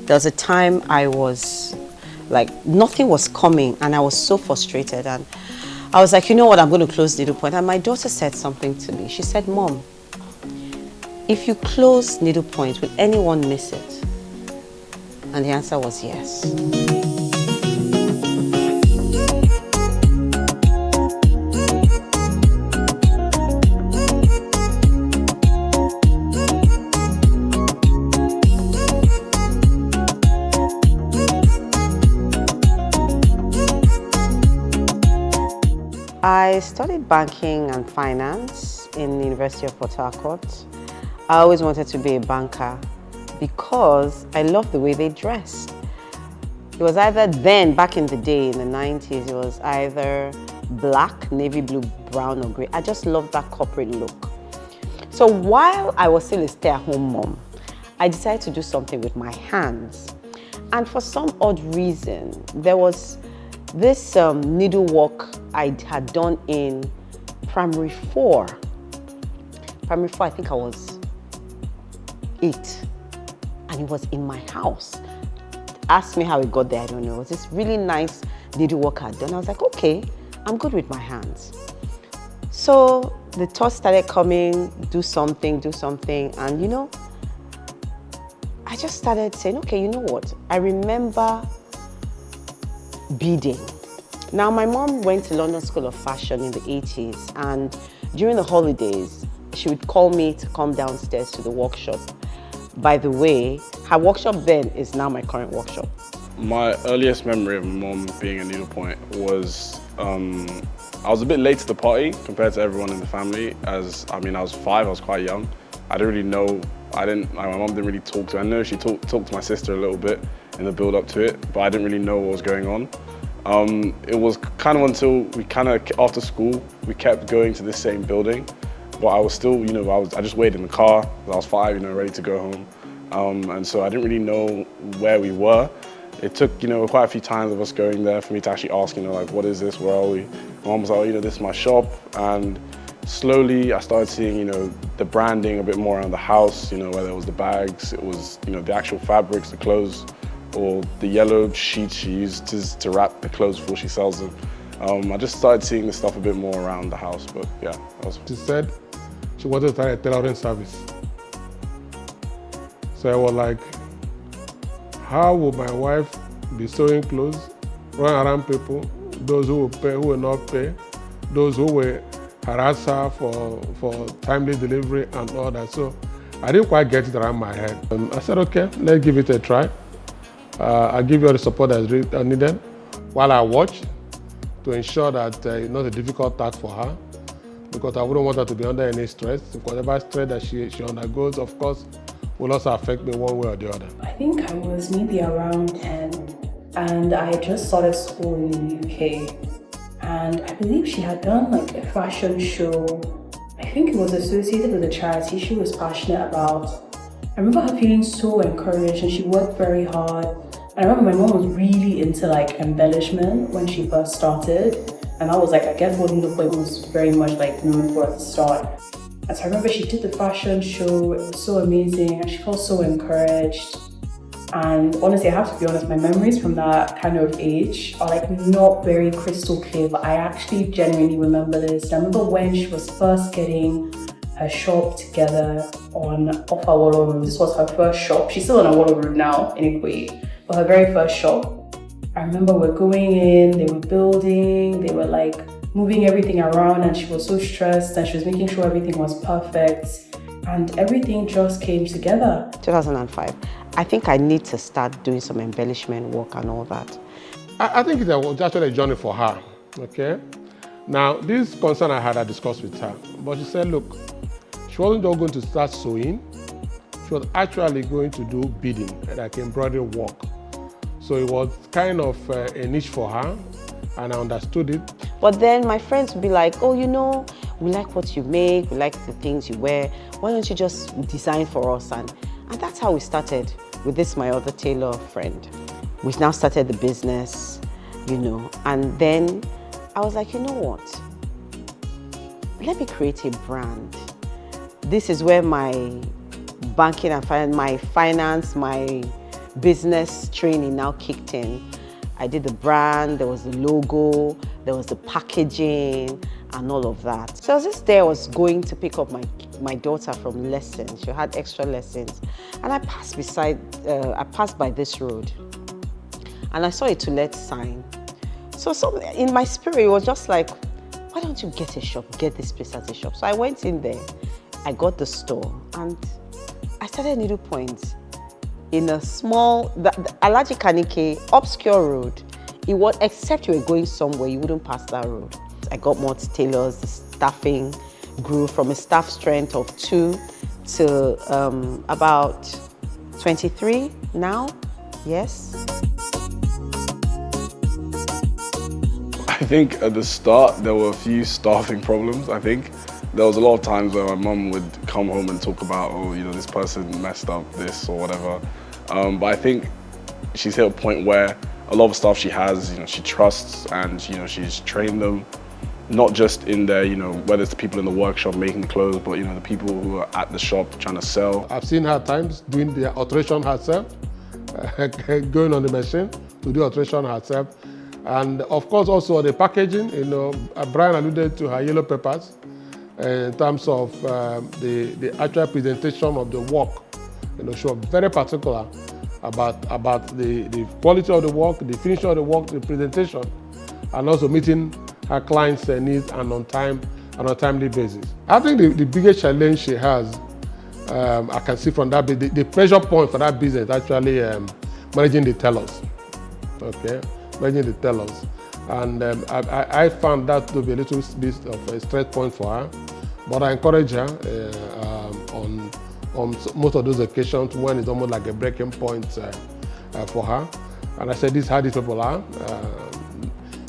There was a time I was like, nothing was coming and I was so frustrated, and I was like, you know what, I'm going to close needlepoint. And my daughter said something to me. She said, Mom, if you close needlepoint, will anyone miss it? And the answer was yes. I studied banking and finance in the University of Port Harcourt. I always wanted to be a banker because I loved the way they dressed. It was either then, back in the day, in the 90s, it was either black, navy blue, brown or gray. I just loved that corporate look. So while I was still a stay-at-home mom, I decided to do something with my hands. And for some odd reason, there was this needlework I had done in primary 4. Primary 4, I think I was 8. And it was in my house. Ask me how it got there, I don't know. It was this really nice needlework I'd done. I was like, okay, I'm good with my hands. So the thoughts started coming, do something. And you know, I just started saying, okay, you know what? I remember beading. Now, my mom went to London School of Fashion in the 80s, and during the holidays, she would call me to come downstairs to the workshop. By the way, her workshop then is now my current workshop. My earliest memory of my mom being a needlepoint was, I was a bit late to the party compared to everyone in the family. I was 5, I was quite young. I didn't really know, my mom didn't really talk to her. I know she talked to my sister a little bit in the build up to it, but I didn't really know what was going on. It was kind of until after school, we kept going to this same building, but I was still, I just waited in the car. I was 5, ready to go home. And so I didn't really know where we were. It took, quite a few times of us going there for me to actually ask, like, what is this, where are we? My mom was like, this is my shop. And slowly I started seeing, the branding a bit more around the house, whether it was the bags, it was, the actual fabrics, the clothes, or the yellow sheets she uses to wrap the clothes before she sells them. I just started seeing this stuff a bit more around the house, but yeah. That was... She said she wanted to start a tailoring service. So I was like, how will my wife be sewing clothes, run around people, those who will pay, who will not pay, those who will harass her for timely delivery and all that. So I didn't quite get it around my head. I said, okay, let's give it a try. I'll give you all the support that's needed while I watch to ensure that it's not a difficult task for her, because I wouldn't want her to be under any stress. Whatever stress that she undergoes, of course, will also affect me one way or the other. I think I was maybe around 10, and I had just started school in the UK. And I believe she had done like a fashion show. I think it was associated with a charity she was passionate about. I remember her feeling so encouraged, and she worked very hard. And I remember my mom was really into like embellishment when she first started. And I was like, I guess what needlepoint was very much like known for at the start. And so I remember she did the fashion show, it was so amazing, and she felt so encouraged. And honestly, I have to be honest, my memories from that kind of age are like not very crystal clear, but I actually genuinely remember this. I remember when she was first getting her shop together off Awolo Road. This was her first shop. She's still on Awolo Road now in Ikoyi, but her very first shop. I remember we're going in, they were building, they were like moving everything around, and she was so stressed and she was making sure everything was perfect, and everything just came together. 2005. I think I need to start doing some embellishment work and all that. I think it was actually a journey for her, okay? Now, this concern I discussed with her, but she said, look, she wasn't just going to start sewing, she was actually going to do beading, like embroidery work. So it was kind of a niche for her, and I understood it. But then my friends would be like, oh, we like what you make, we like the things you wear, why don't you just design for us? And that's how we started with this, my other tailor friend. We now started the business, and then I was like, you know what? Let me create a brand. This is where my banking and finance, my business training now kicked in. I did the brand, there was the logo, there was the packaging and all of that. So I was just there, I was going to pick up my daughter from lessons. She had extra lessons. And I passed by this road and I saw a to let sign. So in my spirit, it was just like, why don't you get a shop, get this place as a shop? So I went in there, I got the store and I started needlepoint in a small, Alaji Kanike, obscure road. It was, except you were going somewhere, you wouldn't pass that road. I got more tailors, the staffing grew from a staff strength of 2 to about 23 now, yes. I think at the start, there were a few staffing problems, I think. There was a lot of times where my mum would come home and talk about, oh, you know, this person messed up this or whatever. But I think she's hit a point where a lot of staff she has, you know, she trusts and, you know, she's trained them, not just in their, you know, whether it's the people in the workshop making clothes, but, you know, the people who are at the shop trying to sell. I've seen her at times doing the alteration herself, going on the machine to do alteration herself. And of course also the packaging, you know, Brian alluded to her yellow papers in terms of the actual presentation of the work. You know, she was very particular about the quality of the work, the finish of the work, the presentation, and also meeting her clients' needs and on timely basis. I think the biggest challenge she has, I can see from that, the pressure point for that business actually managing the tellers. Okay, managing the tellers. And I found that to be a little bit of a stress point for her. But I encourage her on most of those occasions when it's almost like a breaking point for her. And I said, this is how these people are.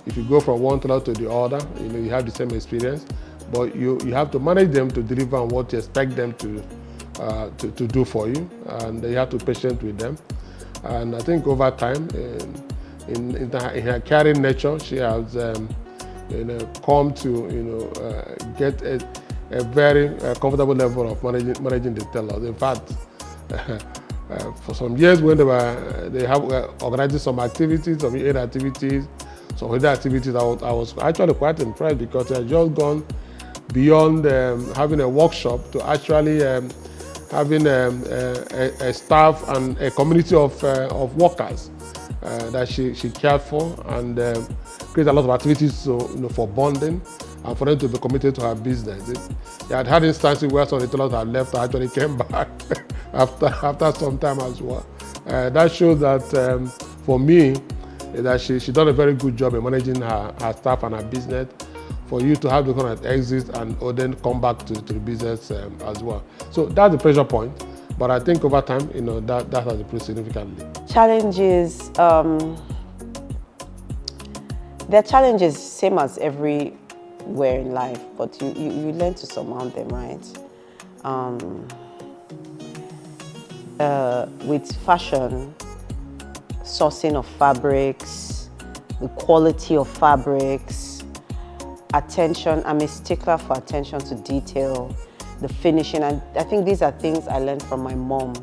If you go from one teller to the other, you know, you have the same experience, but you have to manage them to deliver on what you expect them to do for you, and you have to be patient with them. And I think over time, in her caring nature, she has you know, come to, you know, get a very comfortable level of managing the tellers. In fact, for some years when they have organizing some activities, some aid activities, some other activities, I was actually quite impressed because they had just gone beyond having a workshop to actually having a staff and a community of workers that she cared for, and create a lot of activities you know, for bonding and for them to be committed to her business. They had instances where some of the tellers had left and actually came back after some time as well. That shows that for me, that she done a very good job in managing her staff and her business, for you to have the kind of exit and then come back to the business as well. So that's the pressure point. But I think over time, you know, that has improved significantly. Challenges, there are challenges same as everywhere in life, but you learn to surmount them, right? With fashion, sourcing of fabrics, the quality of fabrics, attention, I'm a stickler for attention to detail, the finishing, and I think these are things I learned from my mom.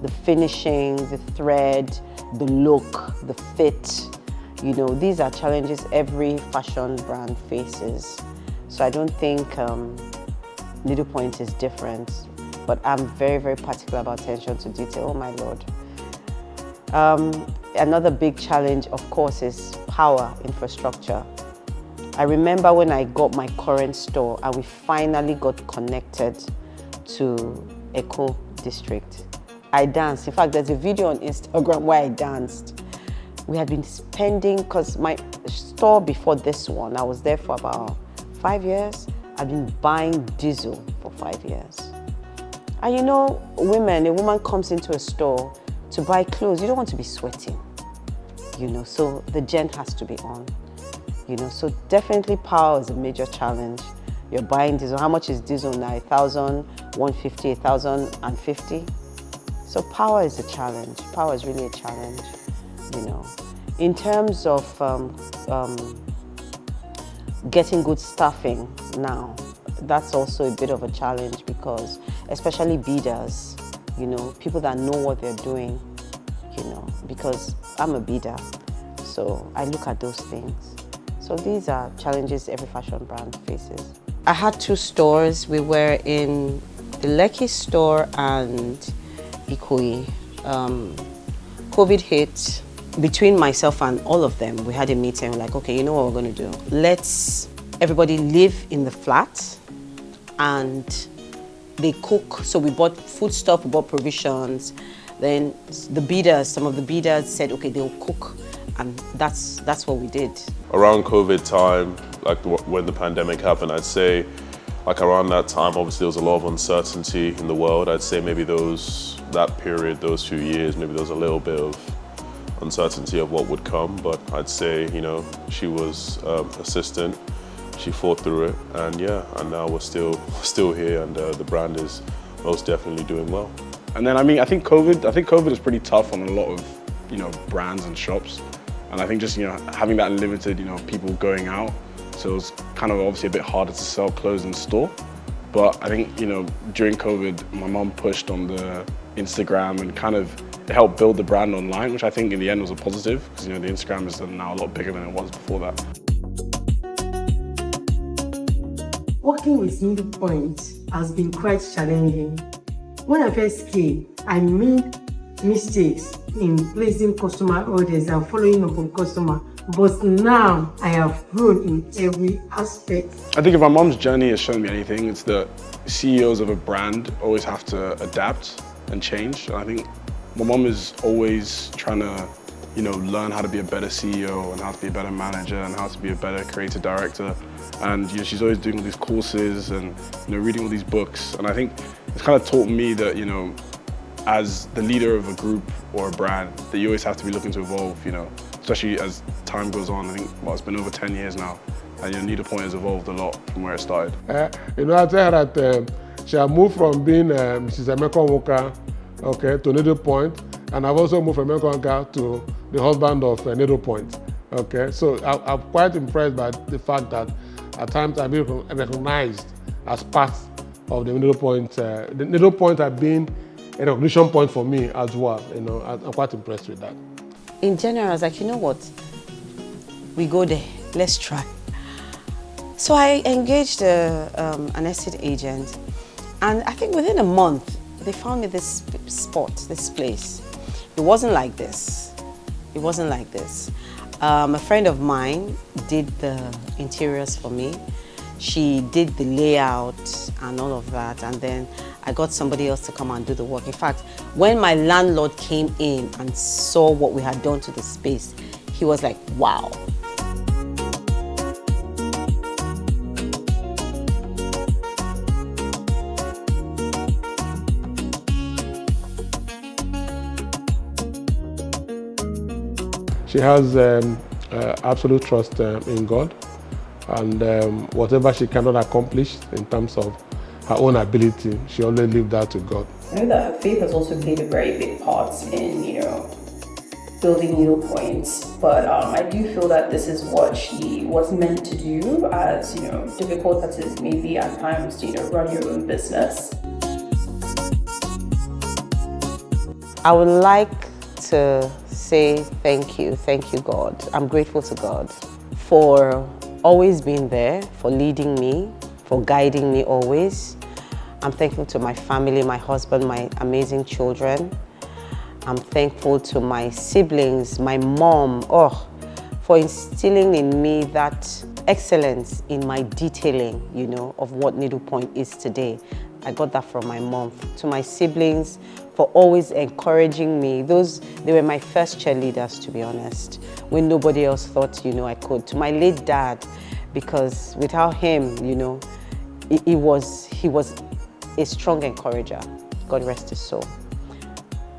The finishing, the thread, the look, the fit, you know, these are challenges every fashion brand faces. So I don't think needlepoint is different, but I'm very, very particular about attention to detail, oh my Lord. Another big challenge, of course, is power infrastructure. I remember when I got my current store and we finally got connected to Eco District. I danced. In fact, there's a video on Instagram where I danced. We had been spending, because my store before this one, I was there for about 5 years. I've been buying diesel for 5 years. And you know, a woman comes into a store to buy clothes, you don't want to be sweating, you know, so the gent has to be on, you know, so definitely power is a major challenge. You're buying diesel, how much is diesel now? 1,000, 150, 1,050? So power is a challenge. Power is really a challenge, you know. In terms of getting good staffing now, that's also a bit of a challenge because especially beaders, you know, people that know what they're doing, you know, because I'm a bidder, so I look at those things. So these are challenges every fashion brand faces. I had 2 stores. We were in the Lekki store and Ikoyi. COVID hit. Between myself and all of them, we had a meeting. We're like, okay, you know what we're going to do? Let's everybody live in the flat and they cook. So we bought food stuff, we bought provisions. Then the bidders, some of the bidders said, okay, they'll cook. And that's what we did. Around COVID time, like when the pandemic happened, I'd say like around that time, obviously there was a lot of uncertainty in the world. I'd say maybe that period, those few years, maybe there was a little bit of uncertainty of what would come, but I'd say, you know, she was persistent, she fought through it, and yeah, and now we're still here, and the brand is most definitely doing well. And then, I think COVID is pretty tough on a lot of, you know, brands and shops. And I think just, you know, having that limited, you know, people going out, so it's kind of obviously a bit harder to sell clothes in store. But I think, you know, during COVID, my mom pushed on the Instagram and kind of it helped build the brand online, which I think in the end was a positive, because, you know, the Instagram is now a lot bigger than it was before that. Working with Needle Point has been quite challenging. When I first came, I made mistakes in placing customer orders and following up on customer. But now I have grown in every aspect. I think if my mom's journey has shown me anything, it's that CEOs of a brand always have to adapt and change. And I think my mom is always trying to, you know, learn how to be a better CEO and how to be a better manager and how to be a better creative director. And you know, she's always doing all these courses and, you know, reading all these books. And I think it's kind of taught me that, you know, as the leader of a group or a brand, that you always have to be looking to evolve, you know, especially as time goes on. I think, well, it's been over 10 years now, and your Needle Point has evolved a lot from where it started. You know, I tell her that she has moved from being Mrs. Onwuka, okay, to Needle Point, and I've also moved from Onwuka to the husband of Needle Point, okay. So I'm quite impressed by the fact that at times I've been recognized as part of the Needle Point. The Needle Point has been a recognition point for me as well. You know, I'm quite impressed with that. In general, I was like, you know what? We go there, let's try. So I engaged an estate agent, and I think within a month, they found me this spot, this place. It wasn't like this. It wasn't like this. A friend of mine did the interiors for me. She did the layout and all of that, and then I got somebody else to come and do the work. In fact, when my landlord came in and saw what we had done to the space, he was like, wow. She has absolute trust in God, and whatever she cannot accomplish in terms of her own ability, she always leaves that to God. I know that her faith has also played a very big part in, you know, building Needle Points, but I do feel that this is what she was meant to do, as, you know, difficult as it may be at times to, you know, run your own business. I would like to say thank you God. I'm grateful to God for always being there, for leading me, for guiding me always. I'm thankful to my family, my husband, my amazing children. I'm thankful to my siblings, my mom, for instilling in me that excellence in my detailing, you know, of what Needle Point is today. I got that from my mom. To my siblings, for always encouraging me. They were my first cheerleaders, to be honest, when nobody else thought, you know, I could. To my late dad, because without him, you know, he was a strong encourager. God rest his soul.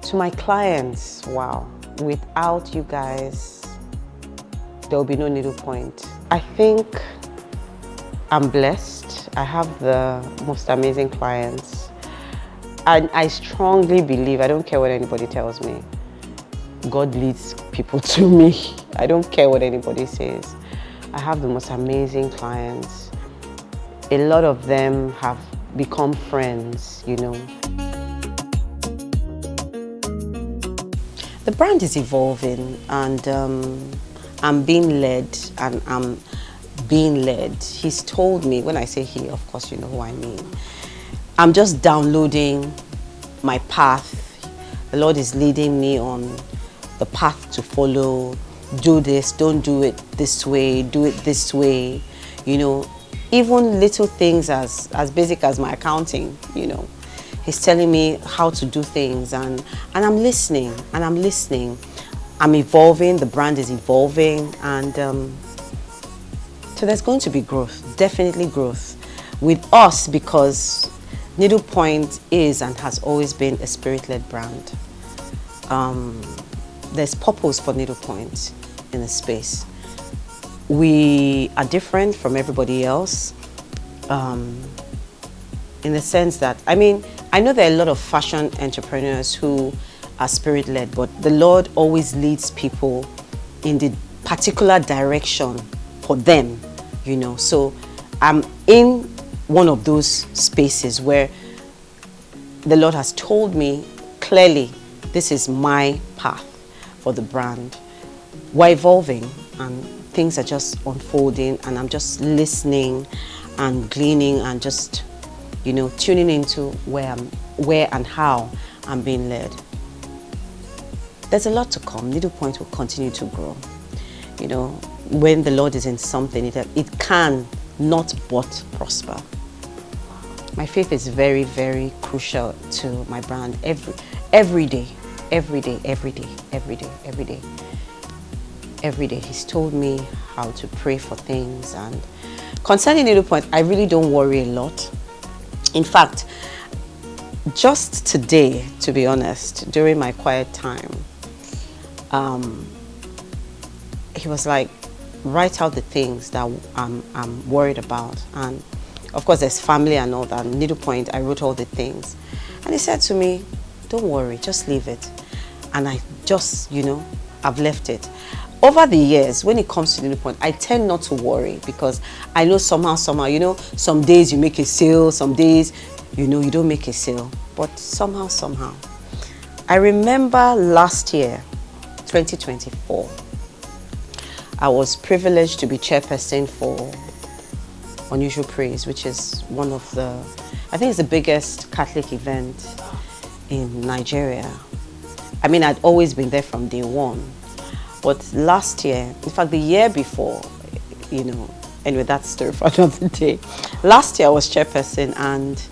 To my clients, wow, without you guys, there will be no Needle Point. I think I'm blessed. I have the most amazing clients. And I strongly believe, I don't care what anybody tells me, God leads people to me. I don't care what anybody says. I have the most amazing clients. A lot of them have become friends, you know. The brand is evolving, and I'm being led, and I'm being led. He's told me, when I say he, of course you know who I mean. I'm just downloading my path. The Lord is leading me on the path to follow. Do this, don't do it this way, do it this way. You know, even little things as basic as my accounting, you know. He's telling me how to do things, and I'm listening, and I'm listening. I'm evolving, the brand is evolving, and so there's going to be growth, definitely growth with us, because Needlepoint is and has always been a spirit-led brand. There's purpose for Needlepoint in the space. We are different from everybody else in the sense that, I mean, I know there are a lot of fashion entrepreneurs who are spirit-led, but the Lord always leads people in the particular direction for them, you know. So I'm in one of those spaces where the Lord has told me clearly, this is my path for the brand. We're evolving and things are just unfolding, and I'm just listening and gleaning and just, you know, tuning into where and how I'm being led. There's a lot to come. Needlepoint will continue to grow. You know, when the Lord is in something, it can not but prosper. My faith is very, very crucial to my brand. Every day, He's told me how to pray for things. And concerning Needlepoint, I really don't worry a lot. In fact, just today, to be honest, during my quiet time, he was like, write out the things that I'm worried about. And of course, there's family and all that. Needlepoint, I wrote all the things. And he said to me, don't worry, just leave it. And I just, you know, I've left it. Over the years, when it comes to Needlepoint, I tend not to worry, because I know somehow, you know, some days you make a sale, some days, you know, you don't make a sale. But somehow. I remember last year, 2024, I was privileged to be chairperson for Unusual Praise, which is one of the, I think it's the biggest Catholic event in Nigeria. I mean, I'd always been there from day one. But last year, in fact, the year before, you know, anyway, that's story for another day. Last year I was chairperson, and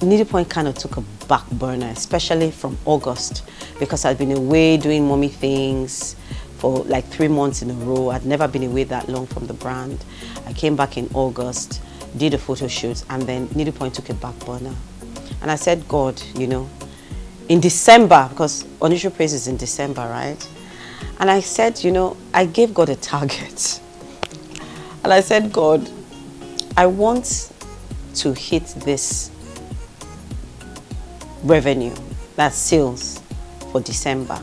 Needlepoint kind of took a back burner, especially from August, because I'd been away doing mommy things for like 3 months in a row. I'd never been away that long from the brand. I came back in August, did a photo shoot, and then Needlepoint took a back burner. And I said, God, you know, in December, because Unusual Praise is in December, right? And I said, you know, I gave God a target. And I said, God, I want to hit this revenue, that's sales, for December.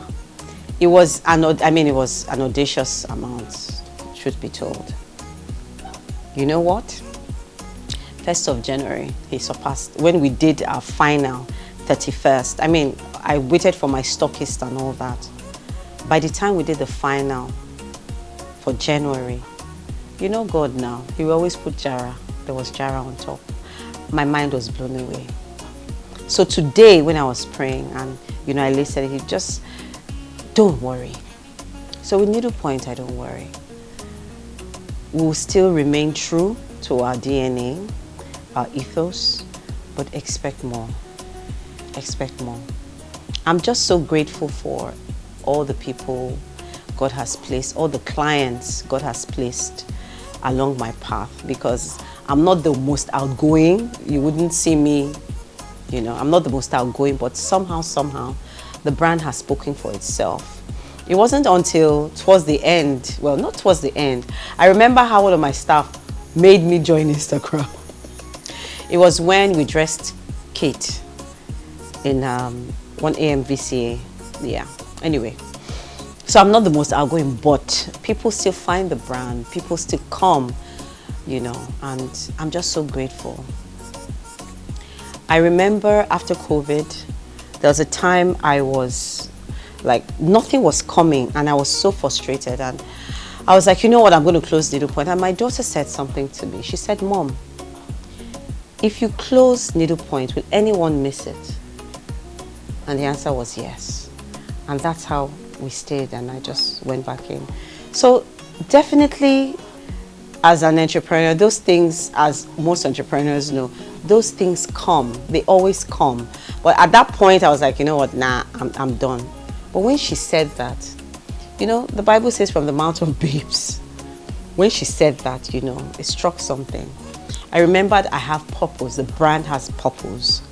It was an audacious amount, truth be told. You know what? 1st of January, he surpassed, when we did our final 31st. I mean, I waited for my stockist and all that. By the time we did the final for January, you know God now, he will always put Jara. There was Jara on top. My mind was blown away. So today, when I was praying, and you know, I listened, he just, don't worry. So with Needlepoint, I don't worry. We'll still remain true to our DNA, our ethos, but expect more. Expect more. I'm just so grateful for all the people God has placed, all the clients God has placed along my path, because I'm not the most outgoing. You wouldn't see me, you know, I'm not the most outgoing, but somehow, the brand has spoken for itself. It wasn't until towards the end, well, not towards the end, I remember how one of my staff made me join Instagram. It was when we dressed Kate in 1AM VCA, yeah. Anyway, so I'm not the most outgoing, but people still find the brand, people still come, you know, and I'm just so grateful. I remember after COVID, there was a time I was Like nothing was coming, and I was so frustrated. And I was like, you know what, I'm going to close needlepoint. And my daughter said something to me. She said, Mom, if you close needlepoint, will anyone miss it? And the answer was yes. And that's how we stayed, and I just went back in. So definitely, as an entrepreneur, those things, as most entrepreneurs know, those things come. They always come. But at that point, I was like, you know what, nah, I'm done. But when she said that, you know, the Bible says from the mouth of babes. When she said that, you know, it struck something. I remembered I have purpose. The brand has purpose.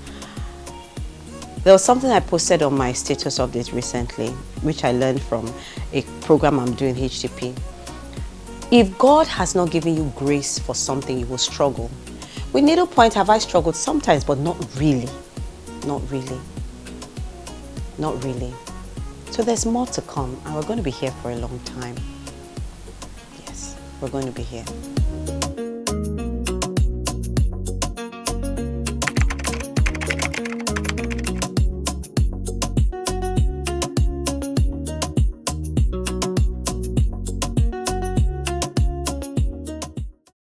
There was something I posted on my status update recently, which I learned from a program I'm doing, HTP. If God has not given you grace for something, you will struggle. With needlepoint, have I struggled? Sometimes, but not really. Not really. Not really. So there's more to come, and we're going to be here for a long time. Yes, we're going to be here.